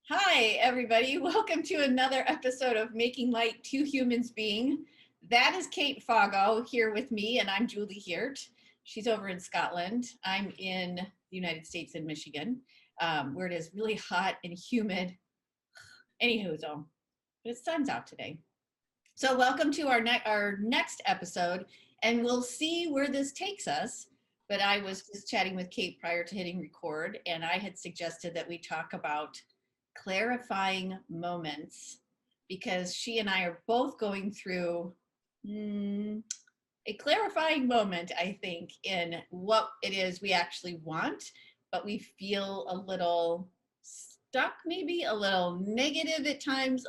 Hi, everybody. Welcome to another episode of Making Light Two Humans Being. That is Kate Foggo here with me, and I'm Julie Hiert. She's over in Scotland. I'm in the United States in Michigan, where it is really hot and humid. Anywho, though, but the sun's out today. So welcome to our next episode, and we'll see where this takes us. But I was just chatting with Kate prior to hitting record, and I had suggested that we talk about clarifying moments because she and I are both going through a clarifying moment, I think, in what it is we actually want, but we feel a little stuck, maybe a little negative at times,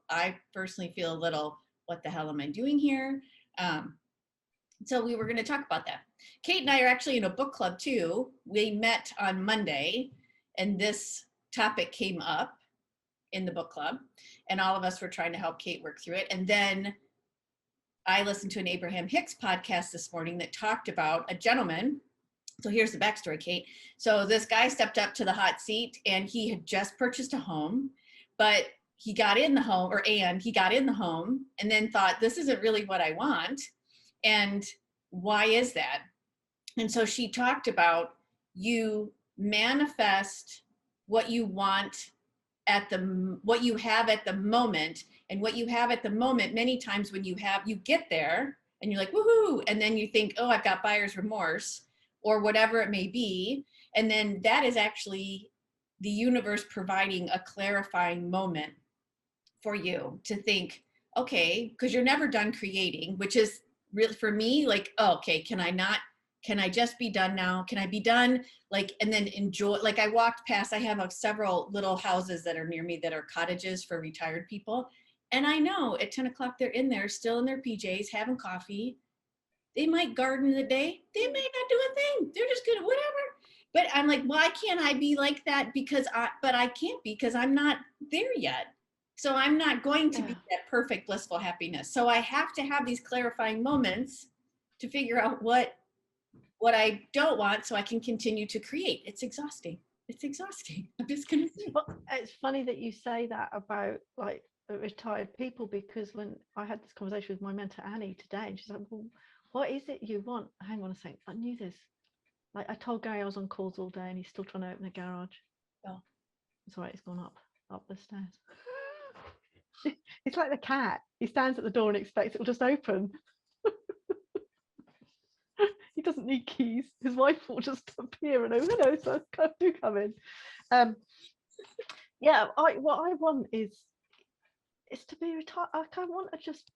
I personally feel a little, what the hell am I doing here? So we were going to talk about that. Kate and I are actually in a book club too. We met on Monday, and this topic came up in the book club, and all of us were trying to help Kate work through it. And then I listened to an Abraham Hicks podcast this morning that talked about a gentleman. So here's the backstory, Kate. So this guy stepped up to the hot seat, and he had just purchased a home, but he got in the home, and then thought, this isn't really what I want. And why is that? And so she talked about, you manifest what you want what you have at the moment, and what you have at the moment, many times when you get there and you're like, woohoo, and then you think, oh, I've got buyer's remorse or whatever it may be. And then that is actually the universe providing a clarifying moment for you to think, okay, because you're never done creating, which is really for me, like, oh, okay, can I just be done now? Can I be done? Like, and then enjoy, like I walked past, I have several little houses that are near me that are cottages for retired people. And I know at 10 o'clock, they're in there still in their PJs, having coffee. They might garden in the day. They may not do a thing. They're just gonna, whatever. But I'm like, why can't I be like that? But I can't be, because I'm not there yet. So I'm not going to be that perfect, blissful happiness. So I have to have these clarifying moments to figure out what I don't want, so I can continue to create. It's exhausting. I'm just gonna say. Well, it's funny that you say that about like retired people, because when I had this conversation with my mentor Annie today, and she's like, well, what is it you want? Hang on a second, I knew this. Like, I told Gary I was on calls all day and he's still trying to open the garage. Oh, it's all right, he's gone up the stairs. It's like the cat. He stands at the door and expects it will just open. He doesn't need keys. His wife will just appear and hello, so do come in. Yeah, what I want is to be retired. I want to just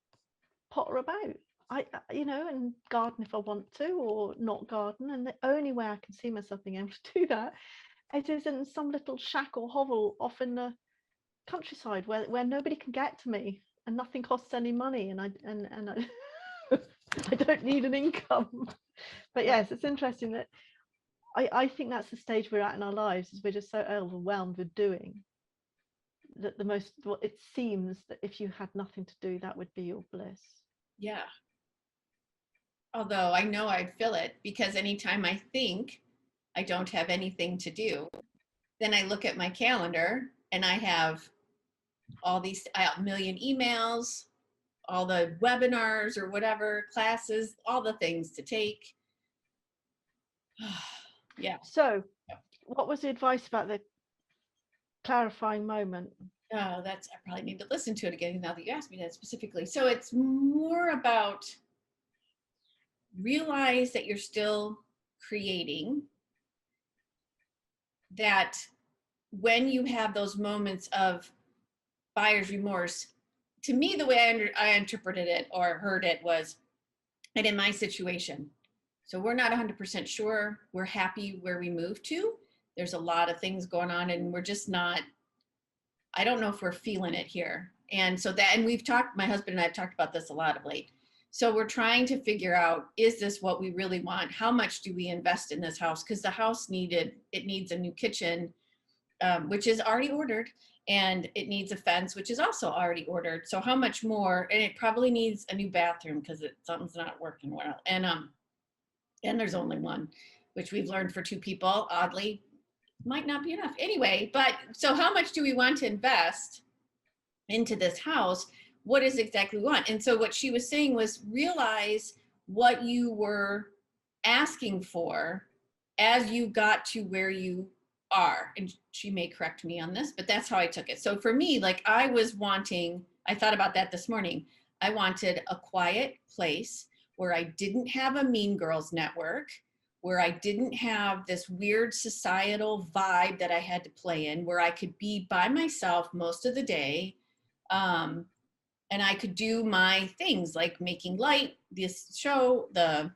potter about. And garden if I want to, or not garden. And the only way I can see myself being able to do that is in some little shack or hovel off in the countryside where nobody can get to me and nothing costs any money, and I I don't need an income. But yes, it's interesting that I think that's the stage we're at in our lives, is we're just so overwhelmed with doing that it seems that if you had nothing to do, that would be your bliss. Yeah. Although I know I'd feel it, because anytime I think I don't have anything to do, then I look at my calendar and I have all these a million emails, all the webinars or whatever, classes, all the things to take. Yeah. So what was the advice about the clarifying moment? Oh, I probably need to listen to it again now that you asked me that specifically. So it's more about realize that you're still creating, that when you have those moments of buyer's remorse, to me, the way I interpreted it or heard it was, and in my situation, so we're not 100% sure we're happy where we moved to. There's a lot of things going on, and we're just not, I don't know if we're feeling it here. And so and we've talked, my husband and I have talked about this a lot of late. So we're trying to figure out, is this what we really want? How much do we invest in this house? Because the house needs a new kitchen, which is already ordered, and it needs a fence, which is also already ordered. So how much more? And it probably needs a new bathroom because something's not working well. And there's only one, which we've learned for two people, oddly. might not be enough. Anyway, but so how much do we want to invest into this house? What is exactly we want? And so what she was saying was realize what you were asking for as you got to where you are. And she may correct me on this, but that's how I took it. So for me, like I thought about that this morning. I wanted a quiet place where I didn't have a Mean Girls network, where I didn't have this weird societal vibe that I had to play in, where I could be by myself most of the day. And I could do my things like making light, this show, the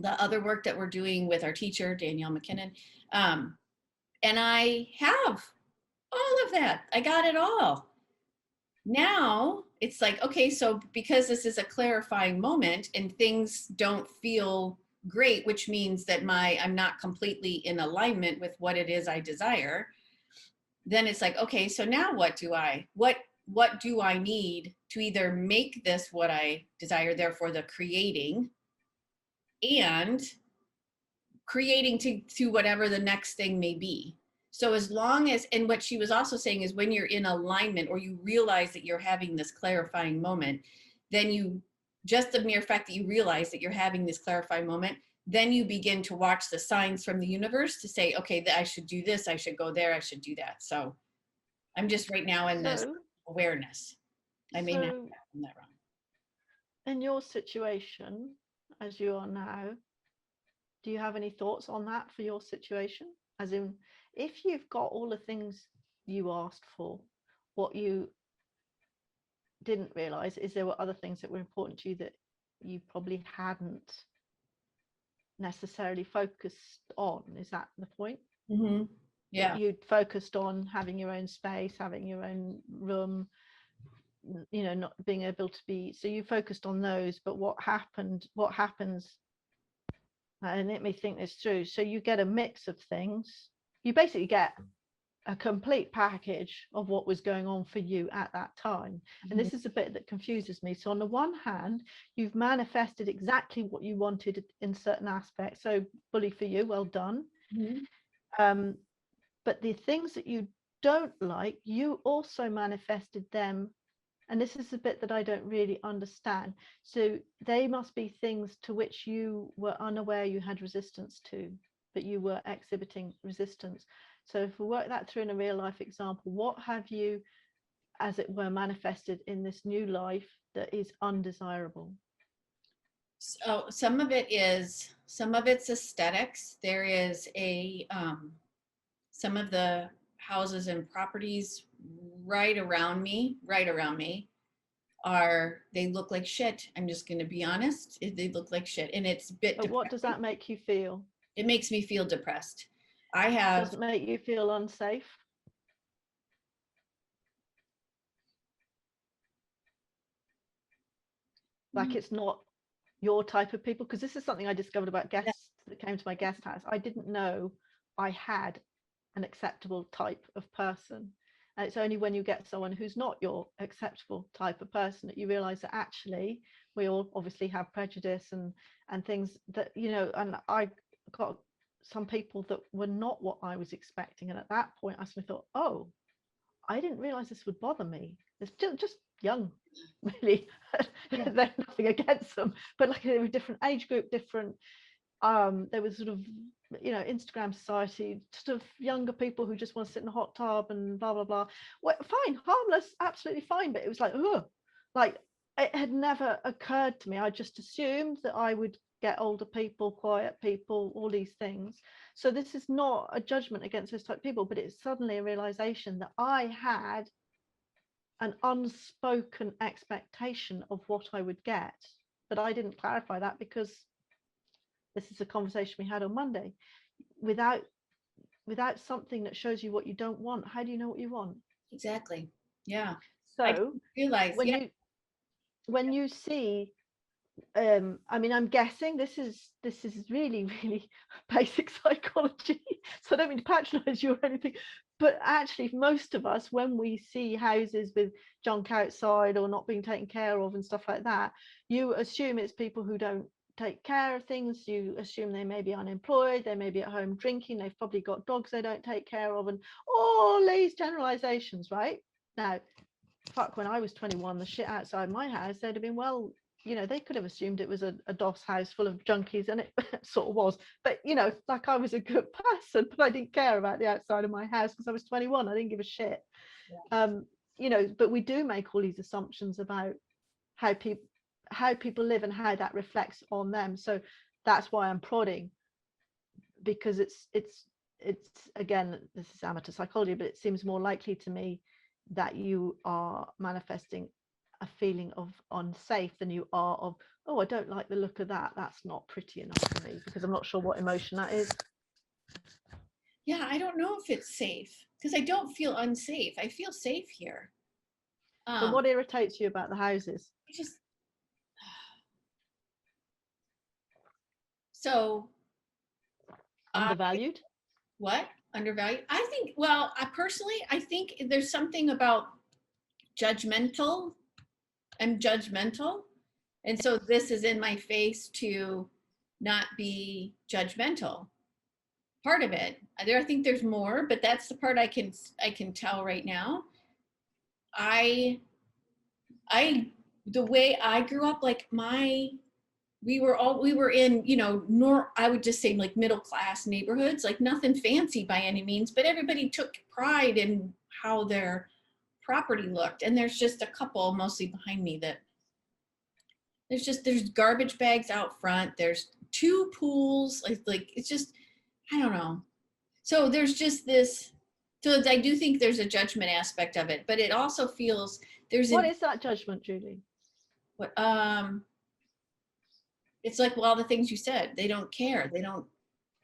other work that we're doing with our teacher, Danielle McKinnon. And I have all of that. I got it all. Now it's like, okay, so because this is a clarifying moment and things don't feel great, which means that I'm not completely in alignment with what it is I desire, then it's like, okay, so now what do I need to either make this what I desire, therefore the creating, and creating to whatever the next thing may be. So as long as, and what she was also saying is when you're in alignment or you realize that you're having this clarifying moment, then just the mere fact that you realize that you're having this clarifying moment, then you begin to watch the signs from the universe to say, okay, I should do this, I should go there, I should do that. So I'm just right now in this awareness. I may not have gotten that wrong. In your situation, as you are now, do you have any thoughts on that for your situation? As in, if you've got all the things you asked for, what you didn't realize is there were other things that were important to you that you probably hadn't necessarily focused on. Is that the point? Mm-hmm. Yeah. You'd focused on having your own space, having your own room, not being able to be, so you focused on those, but what happens, and let me think this through. So you get a mix of things. You basically get a complete package of what was going on for you at that time. Mm-hmm. And this is a bit that confuses me. So on the one hand, you've manifested exactly what you wanted in certain aspects. So bully for you, well done. Mm-hmm. But the things that you don't like, you also manifested them. And this is a bit that I don't really understand. So they must be things to which you were unaware you had resistance to, but you were exhibiting resistance. So if we work that through in a real life example, what have you, as it were, manifested in this new life that is undesirable? So some of it's aesthetics. There is some of the houses and properties right around me they look like shit. I'm just going to be honest. They look like shit, and it's a bit. But what does that make you feel? It makes me feel depressed. Does it make you feel unsafe? Like it's not your type of people? Because this is something I discovered about guests that came to my guest house. I didn't know I had an acceptable type of person. And it's only when you get someone who's not your acceptable type of person that you realize that actually we all obviously have prejudice and things that, and I got some people that were not what I was expecting. And at that point, I sort of thought, oh, I didn't realize this would bother me. It's just young, really. Yeah. There's nothing against them, but like they were different age group, different. There was sort of, Instagram society, sort of younger people who just want to sit in a hot tub and blah blah blah. Well, fine, harmless, absolutely fine. But it was like, like it had never occurred to me. I just assumed that I would get older people, quiet people, all these things. So this is not a judgment against those type of people, but it's suddenly a realization that I had an unspoken expectation of what I would get, but I didn't clarify that because this is a conversation we had on Monday. Without something that shows you what you don't want, how do you know what you want? Exactly. Yeah. So I realize when you see, I mean, I'm guessing this is really, really basic psychology. So I don't mean to patronize you or anything, but actually most of us, when we see houses with junk outside or not being taken care of and stuff like that, you assume it's people who don't take care of things. You assume they may be unemployed, they may be at home drinking, they've probably got dogs they don't take care of, and all these generalizations, right? Now, fuck, when I was 21, the shit outside my house, they'd have been, well, you know, they could have assumed it was a DOS house full of junkies, and it sort of was. But, you know, like, I was a good person, but I didn't care about the outside of my house because I was 21. I didn't give a shit. Yeah. You know, but we do make all these assumptions about how people live and how that reflects on them. So that's why I'm prodding, because it's again, this is amateur psychology, but it seems more likely to me that you are manifesting a feeling of unsafe than you are of, oh, I don't like the look of that, that's not pretty enough for me, because I'm not sure what emotion that is. Yeah, I don't know if it's safe, because I don't feel unsafe. I feel safe here. So what irritates you about the houses? So undervalued? What? Undervalued? I think, well, I think there's something about judgmental. I'm judgmental. And so this is in my face to not be judgmental. Part of it. I think there's more, but that's the part I can tell right now. The way I grew up, like we were in, you know, I would just say like middle class neighborhoods, like nothing fancy by any means, but everybody took pride in how their property looked. And there's just a couple mostly behind me that there's garbage bags out front. There's 2 pools. Like it's just, I don't know. So there's just this, so I do think there's a judgment aspect of it, but it also feels what is that judgment, Julie? What, it's like, well, all the things you said, they don't care. They don't.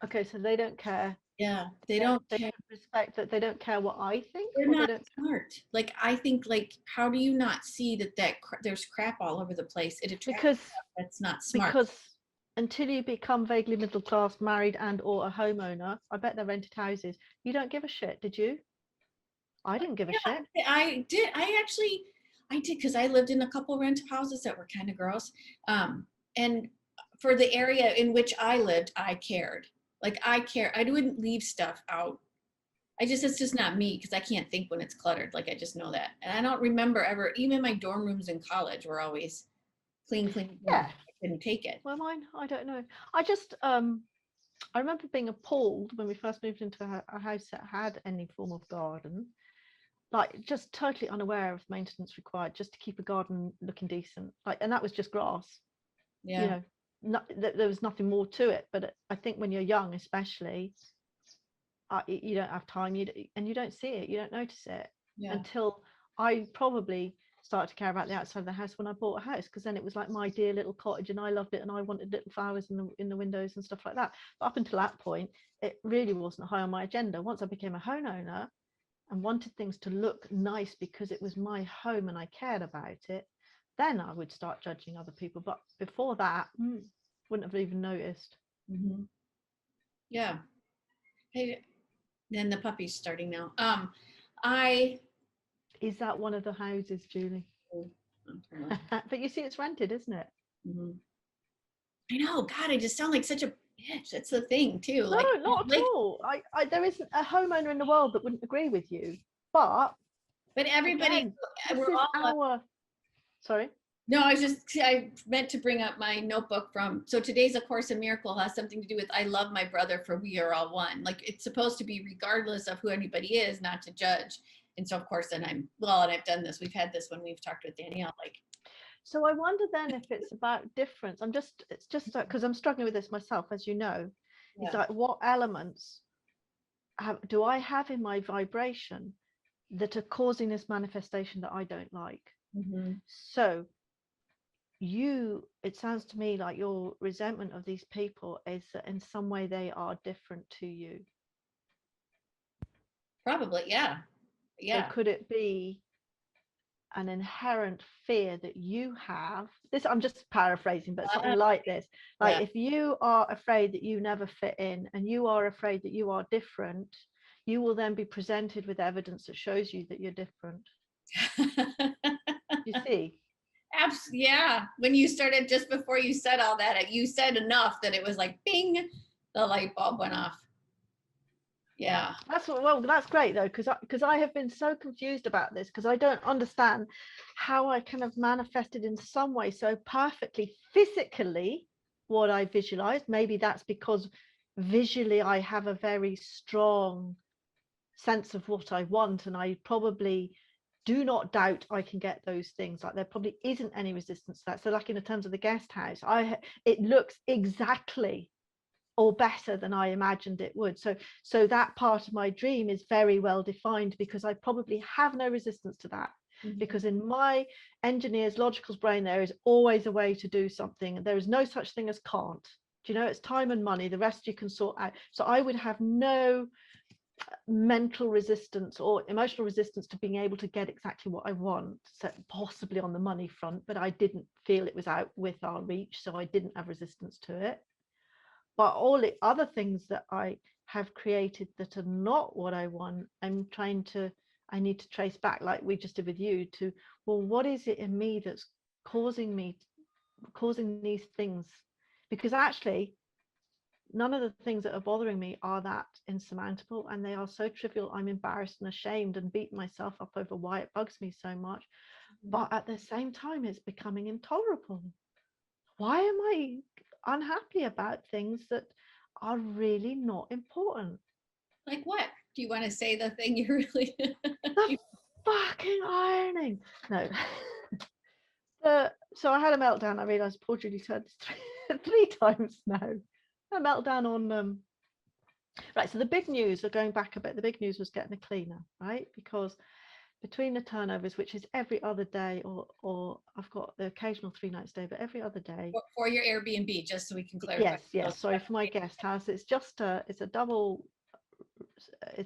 Okay, so they don't care. Yeah, they don't care. Respect that they don't care what I think. They're not smart. Like, I think, like, how do you not see that there's crap all over the place? It attracts because that's not smart. Because until you become vaguely middle class, married and or a homeowner, I bet they're rented houses. You don't give a shit, did you? I didn't give a shit. I did. I did, because I lived in a couple rental houses that were kind of gross. And for the area in which I lived, I cared. Like, I wouldn't leave stuff out. It's just not me, because I can't think when it's cluttered. Like, I just know that. And I don't remember ever, even my dorm rooms in college were always clean. Yeah. I couldn't take it. Well, mine, I don't know. I remember being appalled when we first moved into a house that had any form of garden, like just totally unaware of maintenance required just to keep a garden looking decent. Like, and that was just grass. Yeah. You know, there was nothing more to it. But I think when you're young, especially, you don't have time, and you don't see it, you don't notice it until I probably started to care about the outside of the house when I bought a house, because then it was like my dear little cottage and I loved it and I wanted little flowers in the windows and stuff like that. But up until that point, it really wasn't high on my agenda. Once I became a homeowner and wanted things to look nice because it was my home and I cared about it, then I would start judging other people. But before that, wouldn't have even noticed. Mm-hmm. Yeah. Hey, then the puppy's starting now. Is that one of the houses, Julie? But you see, it's rented, isn't it? Mm-hmm. I know. God, I just sound like such a bitch. That's the thing too. No, like, not at all. There isn't a homeowner in the world that wouldn't agree with you. But everybody, again, we're all sorry. No, I meant to bring up my notebook so today's A Course in Miracle has something to do with, I love my brother, for we are all one. Like, it's supposed to be regardless of who anybody is, not to judge. And so of course, then and I've done this. We've had this when we've talked with Danielle, like. So I wonder then if it's about difference. It's just because I'm struggling with this myself, as you know. Yeah. It's like, what elements do I have in my vibration that are causing this manifestation that I don't like? Mm-hmm. So it sounds to me like your resentment of these people is that in some way they are different to you. Probably, yeah. So could it be an inherent fear that you have? This, I'm just paraphrasing, but something like this. Like, if you are afraid that you never fit in and you are afraid that you are different, you will then be presented with evidence that shows you that you're different. You see? Yeah. When you started, just before you said all that, you said enough that it was like, bing, the light bulb went off. Yeah. That's great though, because I have been so confused about this, because I don't understand how I kind of manifested in some way so perfectly physically what I visualized. Maybe that's because visually I have a very strong sense of what I want, and I probably do not doubt I can get those things. Like there probably isn't any resistance to that. So like in terms of the guest house, it looks exactly or better than I imagined it would. So that part of my dream is very well defined, because I probably have no resistance to that. Mm-hmm. Because in my engineer's logical brain, there is always a way to do something. There is no such thing as can't. Do you know? It's time and money. The rest you can sort out. So I would have no mental resistance or emotional resistance to being able to get exactly what I want, so possibly on the money front, but I didn't feel it was out with our reach, so I didn't have resistance to it. But all the other things that I have created that are not what I want, I need to trace back, like we just did with you, to, well, what is it in me that's causing these things? Because actually, none of the things that are bothering me are that insurmountable, and they are so trivial. I'm embarrassed and ashamed and beat myself up over why it bugs me so much. But at the same time, it's becoming intolerable. Why am I unhappy about things that are really not important? Like what? Do you want to say the thing you really The fucking ironing. No. So I had a meltdown. I realized poor Julie said this three times now. A meltdown on right. So the big news, going back a bit, the big news was getting a cleaner, right? Because between the turnovers, which is every other day, or I've got the occasional 3 night stay, but every other day. For your Airbnb, just so we can clarify. Yes. Sorry, for my guest house. It's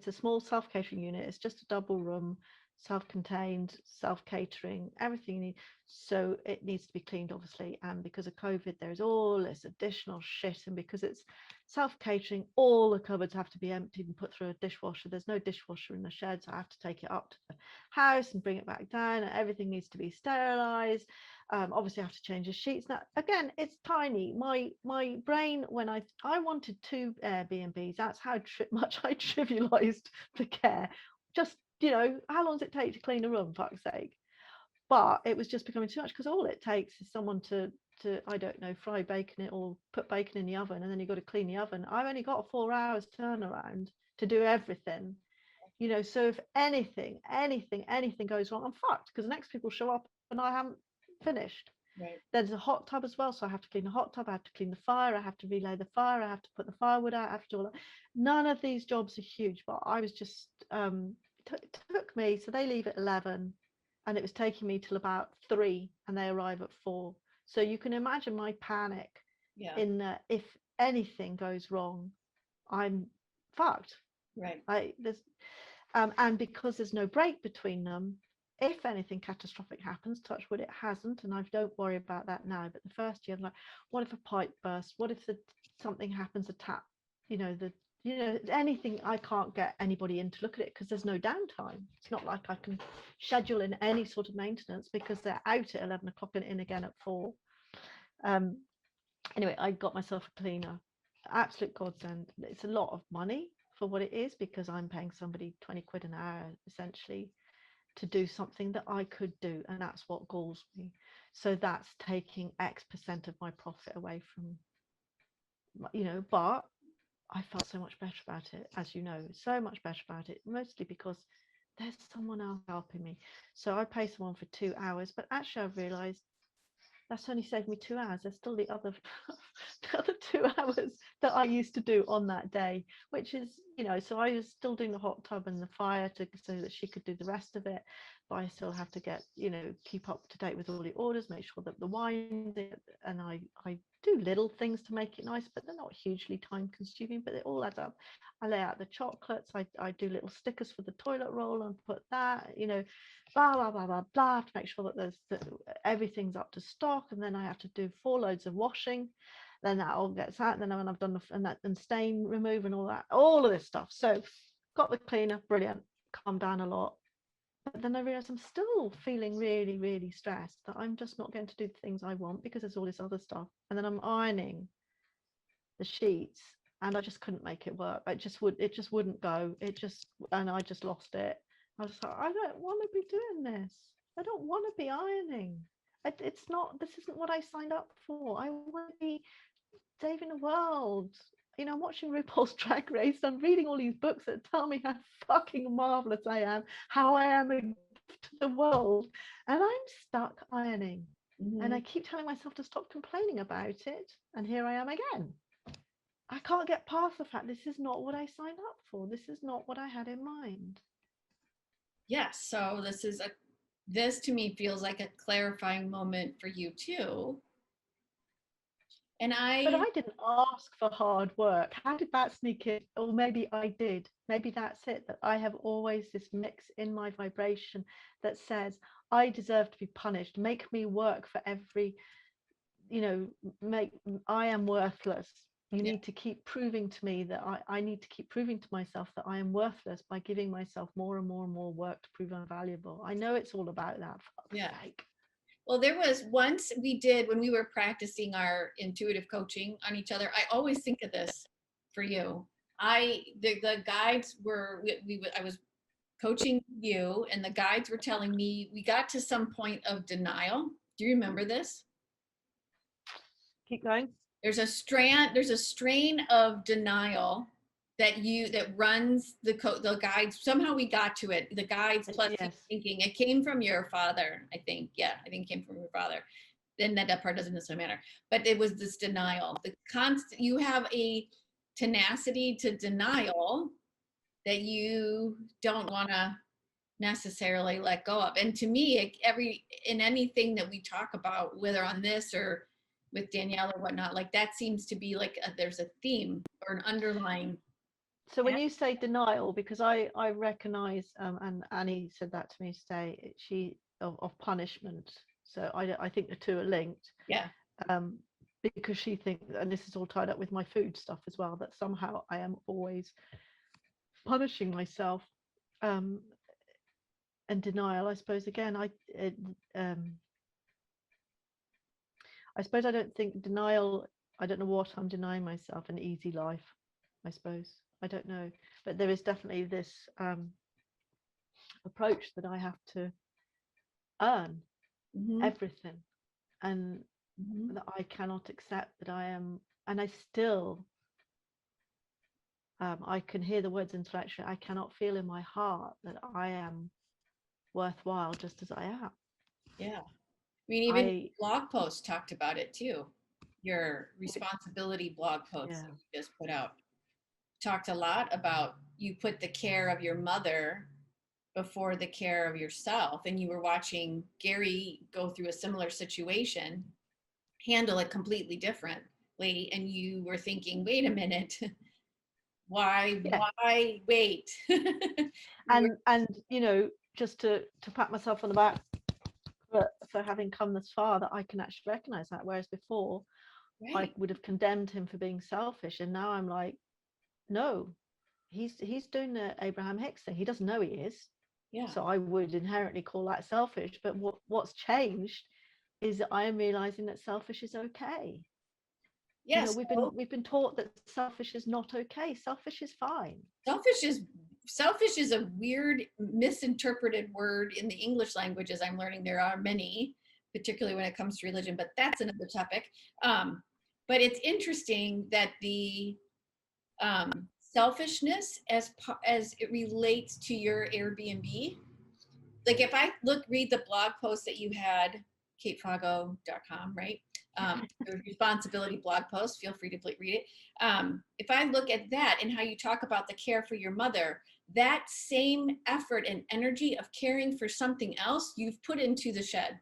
a small self-catering unit. It's just a double room, self-contained, self-catering, everything you need. So it needs to be cleaned, obviously. And because of COVID, there's all this additional shit. And because it's self-catering, all the cupboards have to be emptied and put through a dishwasher. There's no dishwasher in the shed, so I have to take it up to the house and bring it back down. And everything needs to be sterilized. Obviously, I have to change the sheets. Now, again, it's tiny. My brain, when I wanted 2 Airbnbs, that's how much I trivialized the care. Just, how long does it take to clean a room, fuck's sake? But it was just becoming too much, because all it takes is someone to I don't know, fry bacon it or put bacon in the oven, and then you've got to clean the oven. I've only got a 4 hours turnaround to do everything. So if anything goes wrong, I'm fucked, because the next people show up and I haven't finished. Right. There's a hot tub as well, so I have to clean the hot tub, I have to clean the fire, I have to relay the fire, I have to put the firewood out, I have to do all that. None of these jobs are huge, but I was just took me, so they leave at 11 and it was taking me till about 3 and they arrive at 4. So you can imagine my panic. Yeah. In that if anything goes wrong, I'm fucked. Right. And because there's no break between them, if anything catastrophic happens, touch wood, it hasn't, and I don't worry about that now. But the first year, I'm like, what if a pipe bursts? What if something happens, a tap, anything? I can't get anybody in to look at it because there's no downtime. It's not like I can schedule in any sort of maintenance because they're out at 11 o'clock and in again at 4. Anyway, I got myself a cleaner. Absolute godsend. It's a lot of money for what it is, because I'm paying somebody 20 quid an hour essentially to do something that I could do, and that's what galls me. So that's taking X% of my profit away from, but I felt so much better about it, as you know, so much better about it, mostly because there's someone else helping me. So I pay someone for 2 hours, but actually I've realized that's only saved me 2 hours. There's still the other 2 hours that I used to do on that day, which is, so I was still doing the hot tub and the fire so that she could do the rest of it. But I still have to get, keep up to date with all the orders, make sure that the wine's in, and I do little things to make it nice, but they're not hugely time consuming, but they all add up. I lay out the chocolates, I do little stickers for the toilet roll and put that, blah blah blah blah blah, to make sure that everything's up to stock. And then I have to do 4 loads of washing, then that all gets out, and then when I've done and stain remove and all of this stuff. So got the cleaner, brilliant, calmed down a lot. But then I realized I'm still feeling really, really stressed, that I'm just not going to do the things I want because there's all this other stuff. And then I'm ironing the sheets and I just couldn't make it work. It just wouldn't go. And I just lost it. I was like, I don't want to be doing this. I don't want to be ironing. This isn't what I signed up for. I want to be saving the world. I'm watching RuPaul's Drag Race. I'm reading all these books that tell me how fucking marvelous I am, how I am a gift to the world, and I'm stuck ironing. And I keep telling myself to stop complaining about it, and here I am again. I can't get past the fact this is not what I signed up for. This is not what I had in mind. Yes, so this to me feels like a clarifying moment for you too. But I didn't ask for hard work. How did that sneak in? Or maybe I did. Maybe that's it, that I have always this mix in my vibration that says, I deserve to be punished. Make me work for every, I am worthless. You need to keep proving to me that I need to keep proving to myself that I am worthless by giving myself more and more and more work to prove I'm valuable. I know it's all about that. Sake. Well, there was once we did, when we were practicing our intuitive coaching on each other, I always think of this for you. The guides were, I was coaching you and the guides were telling me, we got to some point of denial. Do you remember this? Keep going. There's a strain of denial that runs the guides. Somehow we got to it. The guides plus thinking. It came from your father, I think. Yeah, I think it came from your father. Then that part doesn't necessarily matter. But it was this denial. You have a tenacity to denial that you don't want to necessarily let go of. And to me, in anything that we talk about, whether on this or with Danielle or whatnot, like that seems to be like there's a theme or an underlying. So when you say denial, because I recognize, and Annie said that to me today, of punishment. So I think the two are linked. Yeah. Because she thinks, and this is all tied up with my food stuff as well, that somehow I am always punishing myself. And denial, I suppose, again, I suppose I don't think denial, I don't know what I'm denying myself, an easy life, I suppose. I don't know. But there is definitely this approach that I have to earn everything. And that I cannot accept that I am, and I still, I can hear the words intellectually, I cannot feel in my heart that I am worthwhile just as I am. Yeah. I mean, even blog posts talked about it too. Your responsibility blog post that you just put out talked a lot about, you put the care of your mother before the care of yourself. And you were watching Gary go through a similar situation, handle it completely differently. And you were thinking, wait a minute, why wait? and just to pat myself on the back for having come this far, that I can actually recognize that, whereas before I would have condemned him for being selfish, and now I'm like, no, he's doing the Abraham Hicks thing. He doesn't know he is. So I would inherently call that selfish, but what's changed is that I am realizing that selfish is okay. Yes. We've been taught that selfish is not okay. Selfish is fine. Selfish is a weird, misinterpreted word in the English language, as I'm learning. There are many, particularly when it comes to religion, but that's another topic. But it's interesting that the selfishness as it relates to your Airbnb, like if I read the blog post that you had, katefago.com, right? The responsibility blog post, feel free to read it. If I look at that and how you talk about the care for your mother, that same effort and energy of caring for something else you've put into the shed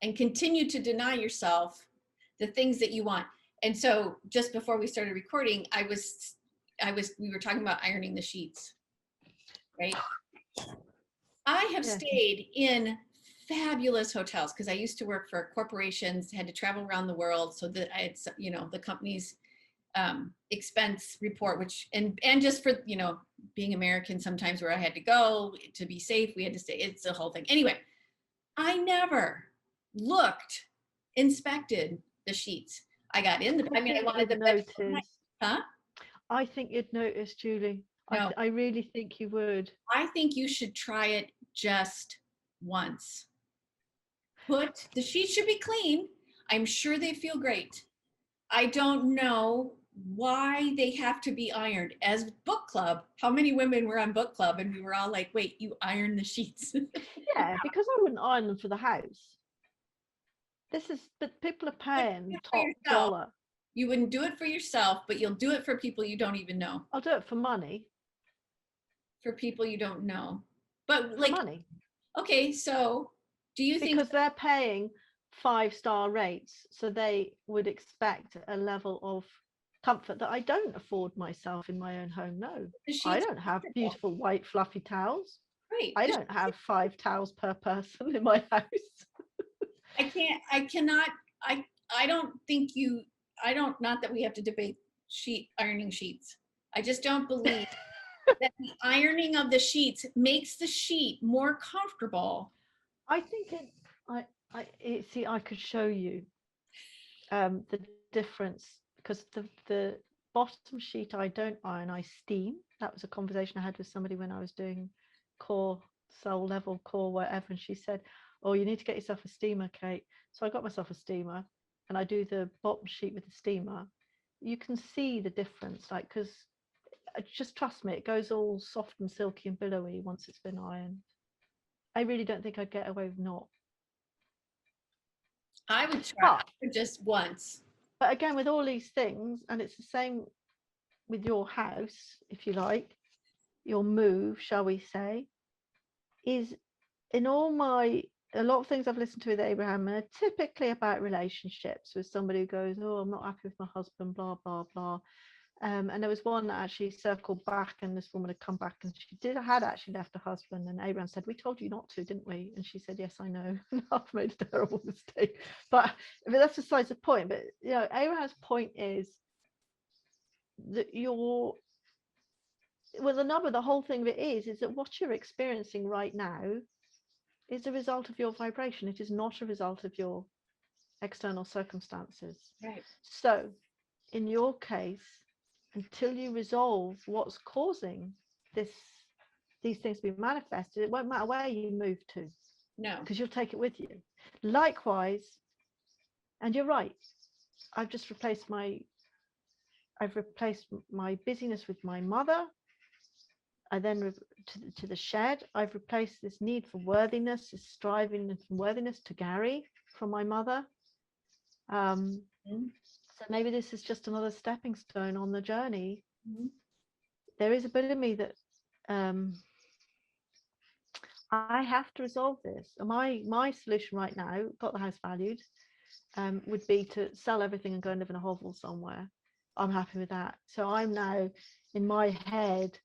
and continue to deny yourself the things that you want. And so just before we started recording, we were talking about ironing the sheets, right? I have stayed in fabulous hotels because I used to work for corporations, had to travel around the world, so that I had, the companies expense report, which, and just for, you know, being American, sometimes where I had to go to be safe, we had to stay, it's a whole thing. Anyway, I never inspected the sheets. I got in the, I mean, I wanted the bed. Huh? I think you'd notice, Julie. No. I really think you would. I think you should try it just once. The sheets should be clean. I'm sure they feel great. I don't know why they have to be ironed. As book club, how many women were on book club and we were all like, wait, you iron the sheets? Yeah, because I wouldn't iron them for the house. But people are paying top dollar. You wouldn't do it for yourself, but you'll do it for people you don't even know. I'll do it for money. For people you don't know. But like, money. Okay, so do you think? Because they're paying 5-star rates, so they would expect a level of comfort that I don't afford myself in my own home. No, I don't have beautiful white fluffy towels. Right. I don't have 5 towels per person in my house. I don't think you, not that we have to debate ironing sheets. I just don't believe that the ironing of the sheets makes the sheet more comfortable. I think I could show you the difference, because the bottom sheet I don't iron, I steam. That was a conversation I had with somebody when I was doing core, soul level core, whatever, and she said, oh, you need to get yourself a steamer, Kate. So I got myself a steamer and I do the bottom sheet with the steamer. You can see the difference, like, because just trust me, it goes all soft and silky and billowy once it's been ironed. I really don't think I'd get away with not. I would try just once. But again, with all these things, and it's the same with your house, if you like, your move, shall we say, is in a lot of things I've listened to with Abraham are typically about relationships, with somebody who goes, oh, I'm not happy with my husband, blah, blah, blah. And there was one that actually circled back, and this woman had come back and she had actually left her husband, and Abraham said, we told you not to, didn't we? And she said, yes, I know. I've made a terrible mistake. But I mean, that's besides the point. But you know, Abraham's point is that the whole thing of it is that what you're experiencing right now is a result of your vibration. It is not a result of your external circumstances. Right. So in your case, until you resolve what's causing these things to be manifested, it won't matter where you move to. No. Because you'll take it with you. Likewise, and you're right, I've replaced my busyness with my mother. I then to the shed. I've replaced this need for worthiness, this striving for worthiness to Gary from my mother. So maybe this is just another stepping stone on the journey. Mm-hmm. There is a bit of me that I have to resolve this. My solution right now, got the house valued, would be to sell everything and go and live in a hovel somewhere. I'm happy with that. So I'm now in my head.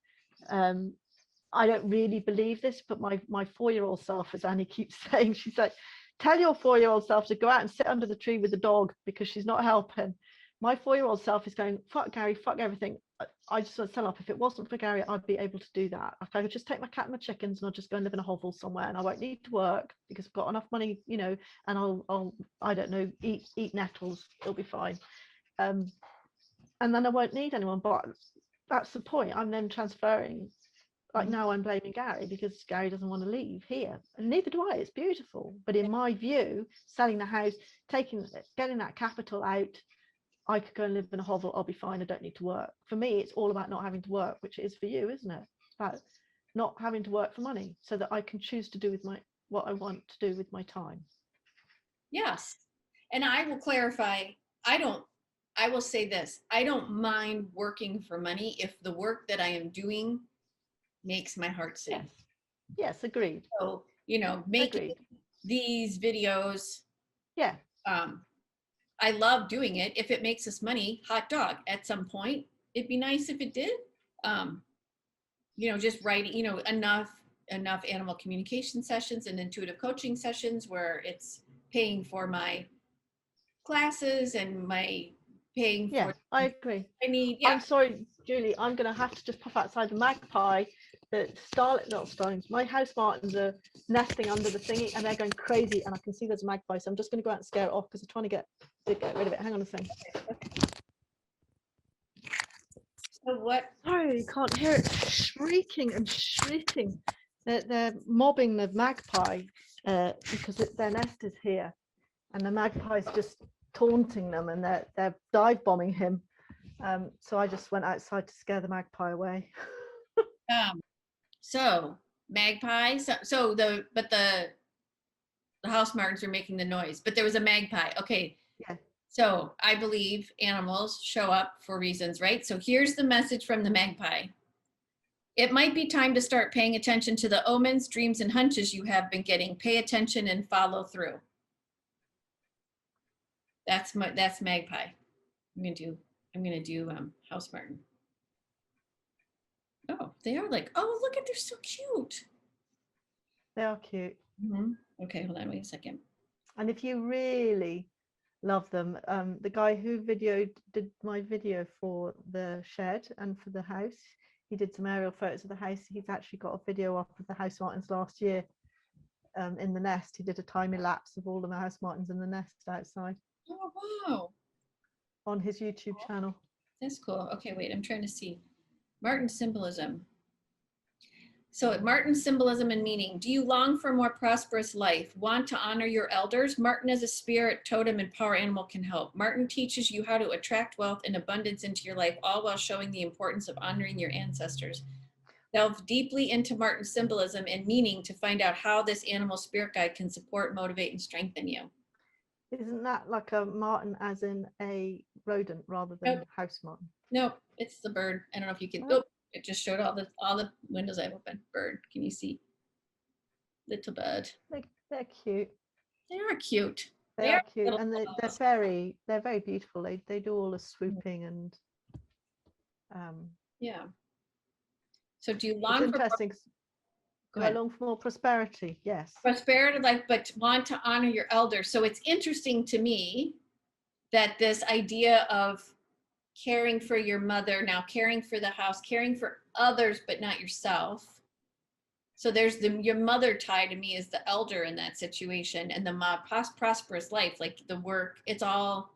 I don't really believe this, but my 4-year-old self, as Annie keeps saying, she's like, tell your 4-year-old self to go out and sit under the tree with the dog because she's not helping. My 4-year-old self is going, fuck Gary, fuck everything. I just want to sell up. If it wasn't for Gary, I'd be able to do that. I could just take my cat and my chickens and I'll just go and live in a hovel somewhere, and I won't need to work because I've got enough money, you know, and I'll I don't know, eat nettles. It'll be fine. And then I won't need anyone. But that's the point. I'm then transferring. Like now I'm blaming Gary because Gary doesn't want to leave here, and neither do I. It's beautiful, but in my view, selling the house, getting that capital out, I could go and live in a hovel. I'll be fine. I don't need to work. For me, it's all about not having to work, which it is for you, isn't it? It's about not having to work for money, so that I can choose to do with what I want to do with my time. Yes, and I will clarify. I will say this: I don't mind working for money if the work that I am doing makes my heart sing. Yes, agreed. So, you know, making these videos, I love doing it. If it makes us money, hot dog. At some point, it'd be nice if it did. You know, just writing, you know, enough animal communication sessions and intuitive coaching sessions where it's paying for my classes and my paying for. Yeah, I agree. I need, I'm sorry, Julie, I'm going to have to just pop outside the magpie. My house martins are nesting under the thingy and they're going crazy, and I can see there's a magpie, so I'm just going to go out and scare it off because I'm trying to get rid of it. Hang on a second. So what? Sorry, you can't hear it shrieking and shrieking. They're mobbing the magpie because their nest is here, and the magpie's just taunting them, and they're dive bombing him. So I just went outside to scare the magpie away. So magpies. So the house martins were making the noise, but there was a magpie. Okay. Yeah. So I believe animals show up for reasons, right? So here's the message from the magpie. It might be time to start paying attention to the omens, dreams, and hunches you have been getting. Pay attention and follow through. That's magpie. I'm gonna do house martin. Oh, they are like, oh, look at, they're so cute. They are cute. Mm-hmm. Okay, hold on, wait a second. And if you really love them, the guy who did my video for the shed and for the house, he did some aerial photos of the house. He's actually got a video up of the house martins last year in the nest. He did a time lapse of all the house martins in the nest outside. Oh, wow. On his YouTube channel. That's cool. Okay, wait, I'm trying to see. Martin symbolism. So Martin symbolism and meaning. Do you long for a more prosperous life? Want to honor your elders? Martin as a spirit, totem, and power animal can help. Martin teaches you how to attract wealth and abundance into your life, all while showing the importance of honoring your ancestors. Delve deeply into Martin symbolism and meaning to find out how this animal spirit guide can support, motivate, and strengthen you. Isn't that like a martin as in a rodent rather than Nope. house martin? Nope, it's the bird. I don't know if you can. Oh. Oh, it just showed all the windows I've opened. Bird, can you see? Little bird. They're cute. They are cute. They are cute, and they're very beautiful. They do all the swooping and yeah. So do you long it's interesting. Do I long for more prosperity? Yes. Prosperity, like, but want to honor your elders. So it's interesting to me that this idea of caring for your mother, now caring for the house, caring for others, but not yourself. So there's your mother tie to me is the elder in that situation, and the prosperous life, like the work, it's all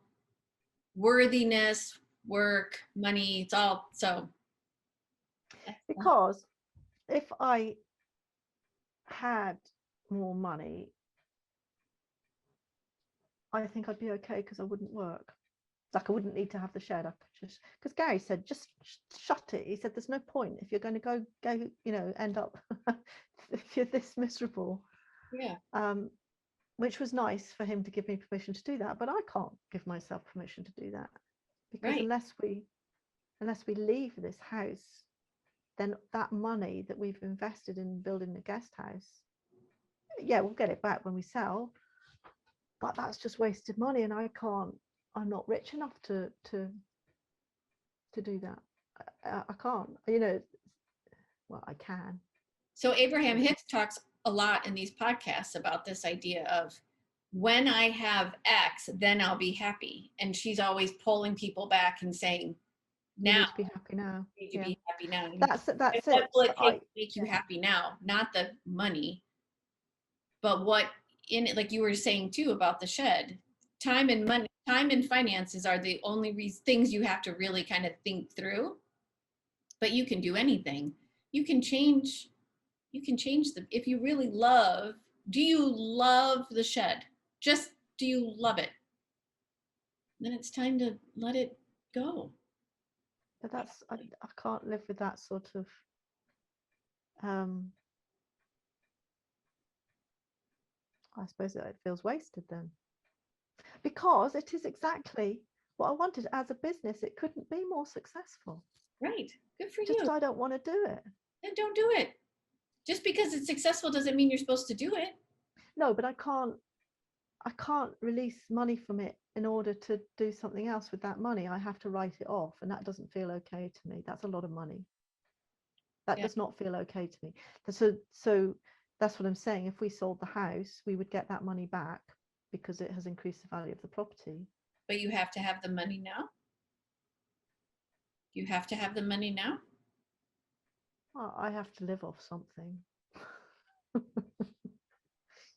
worthiness, work, money, it's all so. Because if I had more money, I think I'd be okay because I wouldn't work. Like I wouldn't need to have the shed. I could just, because Gary said, just shut it. He said, there's no point if you're going to go, end up if you're this miserable. Yeah. Which was nice for him to give me permission to do that, but I can't give myself permission to do that because right. unless we leave this house, then that money that we've invested in building the guest house, yeah, we'll get it back when we sell, but that's just wasted money, and I'm not rich enough to do that. I can't, well, I can. So Abraham Hicks talks a lot in these podcasts about this idea of when I have X, then I'll be happy. And she's always pulling people back and saying, now you need to be happy now. You need to be happy now. That's it. What will it take to make you happy now? Not the money, but what in it, like you were saying too about the shed. Time and money, time and finances are the only things you have to really kind of think through. But you can do anything. You can change if you really love. Do you love the shed? Just do you love it? Then it's time to let it go. But that's I can't live with that sort of I suppose that it feels wasted then, because it is exactly what I wanted as a business. It couldn't be more successful. Right. Good for you. you. I don't want to do it. Then don't do it. Just because it's successful doesn't mean you're supposed to do it. No, but I can't release money from it in order to do something else with that money. I have to write it off, and that doesn't feel okay to me. That's a lot of money. That does not feel okay to me. So that's what I'm saying. If we sold the house, we would get that money back because it has increased the value of the property. But you have to have the money now? You have to have the money now? Well, I have to live off something.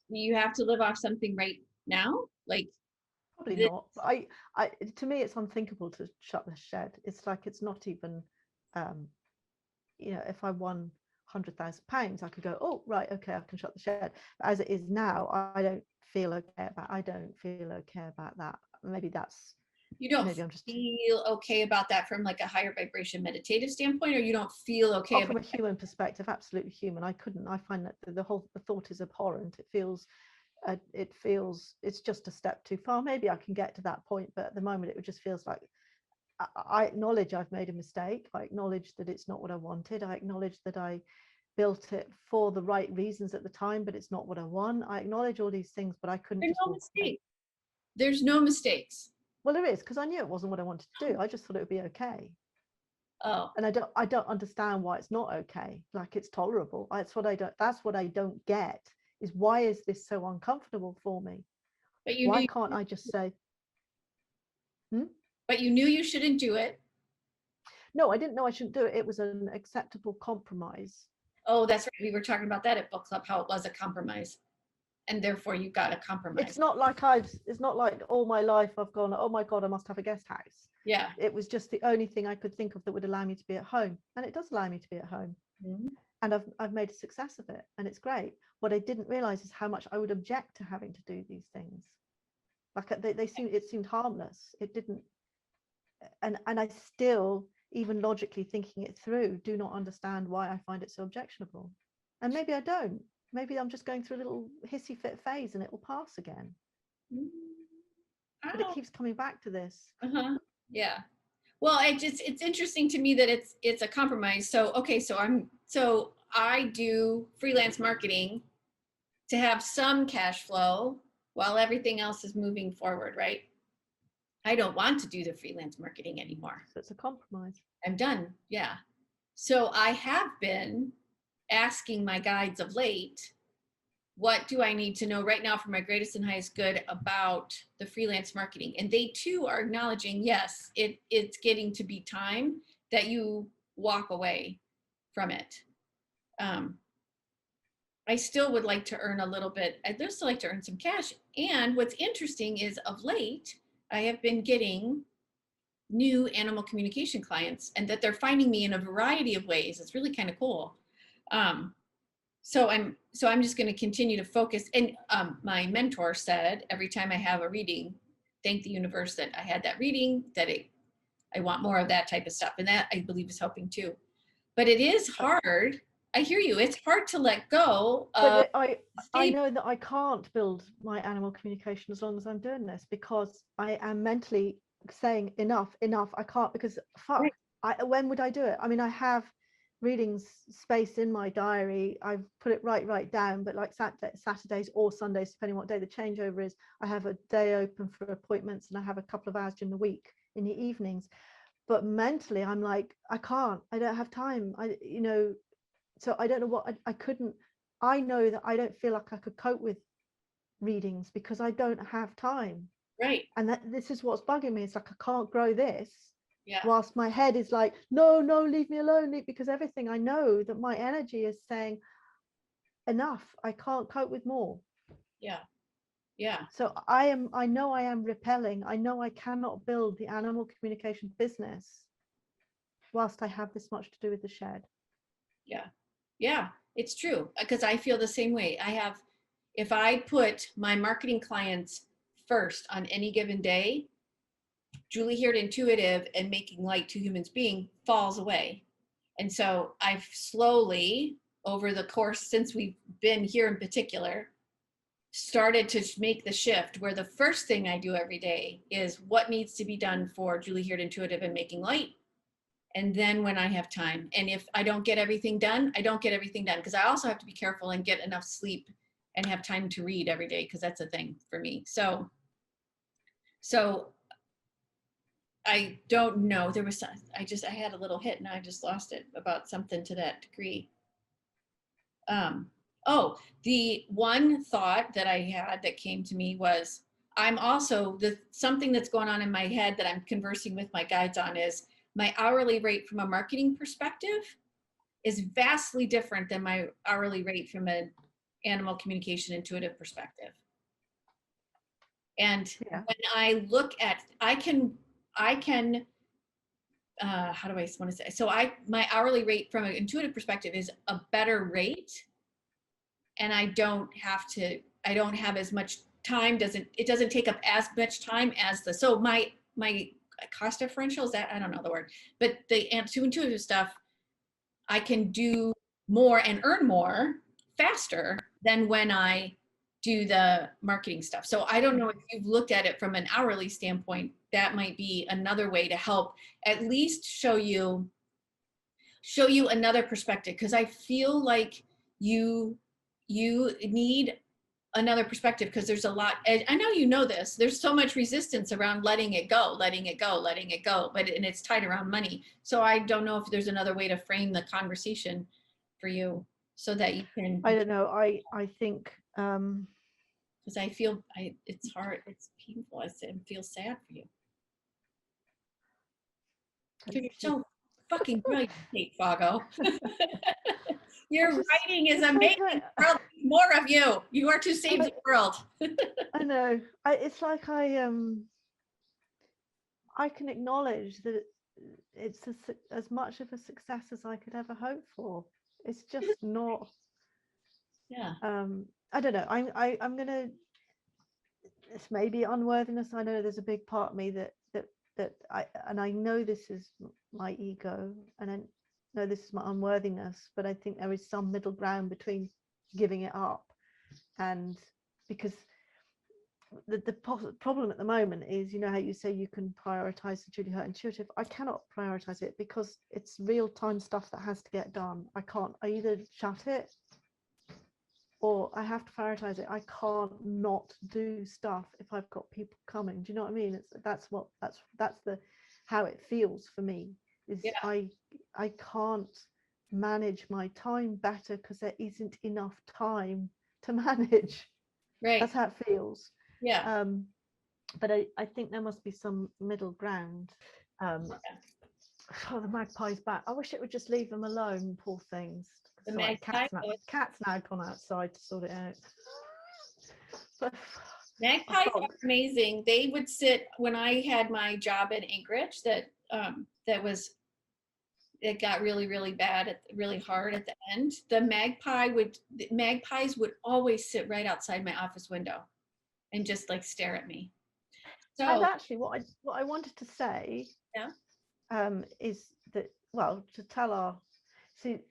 You have to live off something right now? Like Probably this? not. To me, it's unthinkable to shut the shed. It's like it's not even, if I won £100,000, I could go, oh right, okay, I can shut the shed. But as it is now, I don't feel okay about that. Maybe that's You don't maybe I'm just feel okay about that from like a higher vibration meditative standpoint, or you don't feel okay from about a human perspective, absolutely human. I find that the thought is abhorrent. It feels it's just a step too far. Maybe I can get to that point, but at the moment it just feels like I acknowledge I've made a mistake. I acknowledge that it's not what I wanted. I acknowledge that I built it for the right reasons at the time, but it's not what I want. I acknowledge all these things, but I couldn't there's just no walk away. mistake. There's no mistakes. Well, there is, because I knew it wasn't what I wanted to do. I just thought it would be okay. Oh, And I don't understand why it's not okay. Like, it's tolerable. That's what I don't get, is why is this so uncomfortable for me? but you Why knew, can't I just say, but you knew you shouldn't do it. no, I didn't know I shouldn't do it. It was an acceptable compromise. Oh, that's right. We were talking about that at book club, how it was a compromise. And therefore you got a compromise. It's not like all my life I've gone, oh my God, I must have a guest house. Yeah. It was just the only thing I could think of that would allow me to be at home. And it does allow me to be at home. Mm-hmm. And I've made a success of it, and it's great. What I didn't realize is how much I would object to having to do these things. Like it seemed harmless. It didn't, and I still, even logically thinking it through, do not understand why I find it so objectionable. And maybe I don't. Maybe I'm just going through a little hissy fit phase and it will pass again. But it keeps coming back to this. Yeah. Well, it's interesting to me that it's a compromise. So okay, so I do freelance marketing to have some cash flow while everything else is moving forward, right? I don't want to do the freelance marketing anymore. So it's a compromise. I'm done. Yeah. So I have been asking my guides of late, what do I need to know right now for my greatest and highest good about the freelance marketing? And they too are acknowledging, yes, it's getting to be time that you walk away from it. I still would like to earn a little bit. I'd still like to earn some cash. And what's interesting is of late, I have been getting new animal communication clients, and that they're finding me in a variety of ways. It's really kind of cool. So I'm just going to continue to focus. And my mentor said, every time I have a reading, thank the universe that I had that reading, that I want more of that type of stuff. And that I believe is helping too. But it is hard. I hear you. It's hard to let go. But I know that I can't build my animal communication as long as I'm doing this, because I am mentally saying enough. I can't, because fuck, right. When would I do it? I mean, I have readings space in my diary. I've put it right down, but like Saturdays or Sundays, depending what day the changeover is, I have a day open for appointments, and I have a couple of hours during the week in the evenings. But mentally, I'm like, I don't have time. So I don't know what I couldn't. I know that I don't feel like I could cope with readings because I don't have time. Right. And this is what's bugging me. It's like, I can't grow this. Yeah. Whilst my head is like, no, leave me alone, because everything I know that my energy is saying, enough, I can't cope with more. Yeah. Yeah. So I know I am repelling. I know I cannot build the animal communication business whilst I have this much to do with the shed. Yeah, it's true, because I feel the same way. If I put my marketing clients first on any given day, Julie here at Intuitive and Making Light to Humans Being falls away. And so I've slowly, over the course since we've been here in particular, started to make the shift where the first thing I do every day is what needs to be done for Julie here at Intuitive and Making Light. And then when I have time, and if I don't get everything done, I don't get everything done, because I also have to be careful and get enough sleep and have time to read every day, because that's a thing for me. So I don't know. I had a little hit and I just lost it about something to that degree. The one thought that I had that came to me was, I'm also, something that's going on in my head that I'm conversing with my guides on is, my hourly rate from a marketing perspective is vastly different than my hourly rate from an animal communication intuitive perspective. And Yeah. when I look at, I can, how do I want to say? So my hourly rate from an intuitive perspective is a better rate, and I don't have as much time. It doesn't take up as much time as so my cost differential, is that, I don't know the word, but the intuitive stuff, I can do more and earn more faster than when I do the marketing stuff. So I don't know if you've looked at it from an hourly standpoint. That might be another way to help at least show you another perspective, because I feel like you need another perspective, because there's a lot, I know you know this, there's so much resistance around letting it go, but and it's tied around money. So I don't know if there's another way to frame the conversation for you so that you can. I don't know. I think because I feel it's hard, it's painful, I feel sad for you. You're so fucking brilliant, Kate Fago. Your writing is amazing. Like more of you. You are to save the world. I know. It's like I can acknowledge that it's as much of a success as I could ever hope for. It's just not. Yeah. I don't know. I'm gonna. It's maybe unworthiness. I know there's a big part of me that I know this is my ego, and I know this is my unworthiness, but I think there is some middle ground between giving it up, and because the problem at the moment is, you know how you say you can prioritize the Julie Hurt intuitive. I cannot prioritize it because it's real-time stuff that has to get done. I either shut it or I have to prioritize it. I can't not do stuff if I've got people coming. Do you know what I mean? That's the how it feels for me. Is yeah. I can't manage my time better because there isn't enough time to manage. Right. That's how it feels. Yeah. But I think there must be some middle ground. Oh, the magpie's back. I wish it would just leave them alone, poor things. The Sorry, cat's now gone outside to sort it out. But magpies are amazing. They would sit when I had my job in Anchorage. It got really, really bad, really hard at the end. The magpies would always sit right outside my office window and just like stare at me. So and actually, what I wanted to say, is that, well, to tell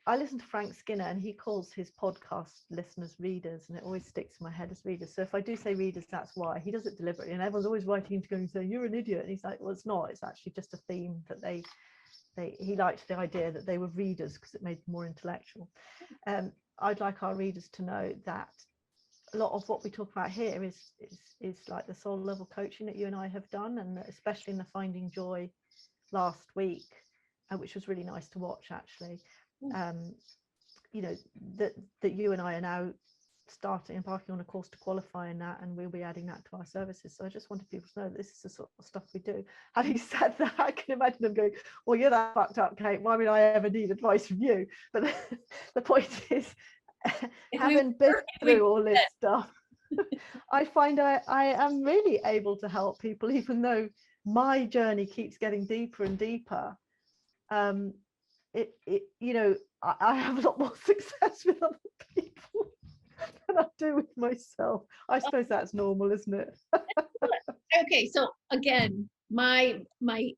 I listen to Frank Skinner, and he calls his podcast listeners readers, and it always sticks in my head as readers. So if I do say readers, that's why. He does it deliberately, and everyone's always writing to go and say, you're an idiot. And he's like, well, it's not. It's actually just a theme that he liked the idea that they were readers because it made them more intellectual. I'd like our readers to know that a lot of what we talk about here is like the soul level coaching that you and I have done, and especially in the Finding Joy last week, which was really nice to watch actually. You know, that you and I are now embarking on a course to qualify in that, and we'll be adding that to our services. So I just wanted people to know that this is the sort of stuff we do. Having said that, I can imagine them going, well, you're that fucked up, Kate, why would I ever need advice from you? But the point is, having been through all this stuff, I find I am really able to help people, even though my journey keeps getting deeper and deeper. You know, I have a lot more success with other people than I do with myself. I suppose that's normal, isn't it? Okay, so again, my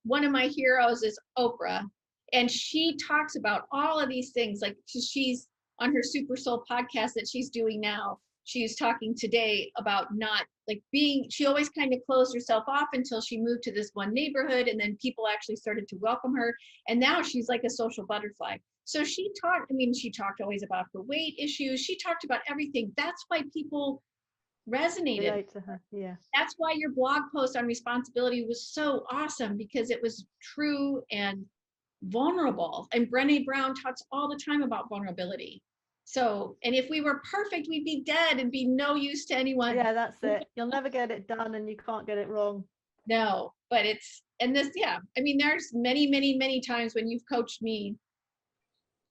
one of my heroes is Oprah, and she talks about all of these things. Like she's on her Super Soul podcast that she's doing now. She's talking today about not like she always kind of closed herself off until she moved to this one neighborhood, and then people actually started to welcome her, and now she's like a social butterfly. So she talked always about her weight issues. She talked about everything. That's why people resonated. To her. Yeah. That's why your blog post on responsibility was so awesome, because it was true and vulnerable. And Brené Brown talks all the time about vulnerability. So, and if we were perfect, we'd be dead and be no use to anyone. Yeah, that's it. You'll never get it done, and you can't get it wrong. No, but it's, and this, yeah, I mean, there's many, many, many times when you've coached me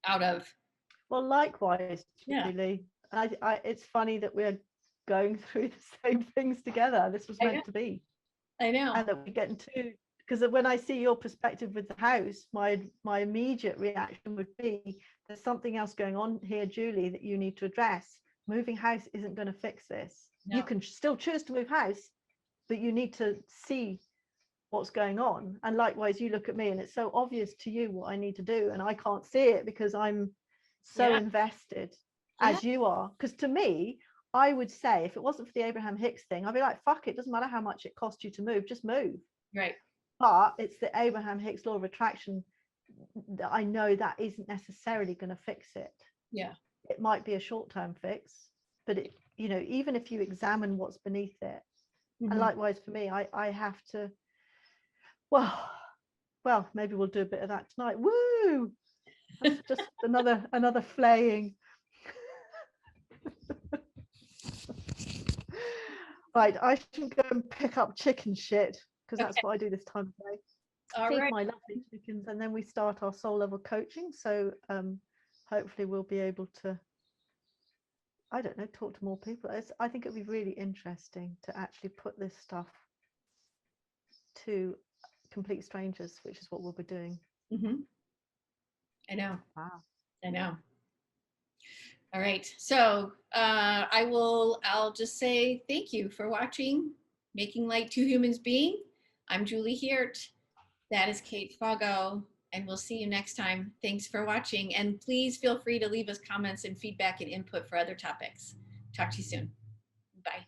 out of, Well, likewise, yeah, Julie. It's funny that we're going through the same things together. This was I know, meant to be, I know. and that we get into, because when I see your perspective with the house, my immediate reaction would be, there's something else going on here, Julie, that you need to address. Moving house isn't going to fix this. You No. can still choose to move house, but you need to see what's going on. And likewise, you look at me and it's so obvious to you what I need to do, and I can't see it because I'm so Yeah. invested Yeah. as you are. Because to me, I would say, if it wasn't for the Abraham Hicks thing, I'd be like, fuck it, doesn't matter how much it costs you to move, just move. Right. But it's the Abraham Hicks law of attraction that I know that isn't necessarily going to fix it. Yeah. It might be a short-term fix, but it, you know, even if you examine what's beneath it, Mhm. and likewise for me, I have to, well, maybe we'll do a bit of that tonight. Woo! That's just another flaying. Right, I should go and pick up chicken shit, because that's Okay. what I do this time of day. All Feed right. my lovely chickens, and then we start our soul level coaching. So hopefully we'll be able to, I don't know, talk to more people. I think it'd be really interesting to actually put this stuff to complete strangers, which is what we'll be doing. Mm-hmm. I know. Wow. I know. All right. So I'll just say thank you for watching Making Light Two Humans Being. I'm Julie Hiert. That is Kate Foggo. And we'll see you next time. Thanks for watching. And please feel free to leave us comments and feedback and input for other topics. Talk to you soon. Bye.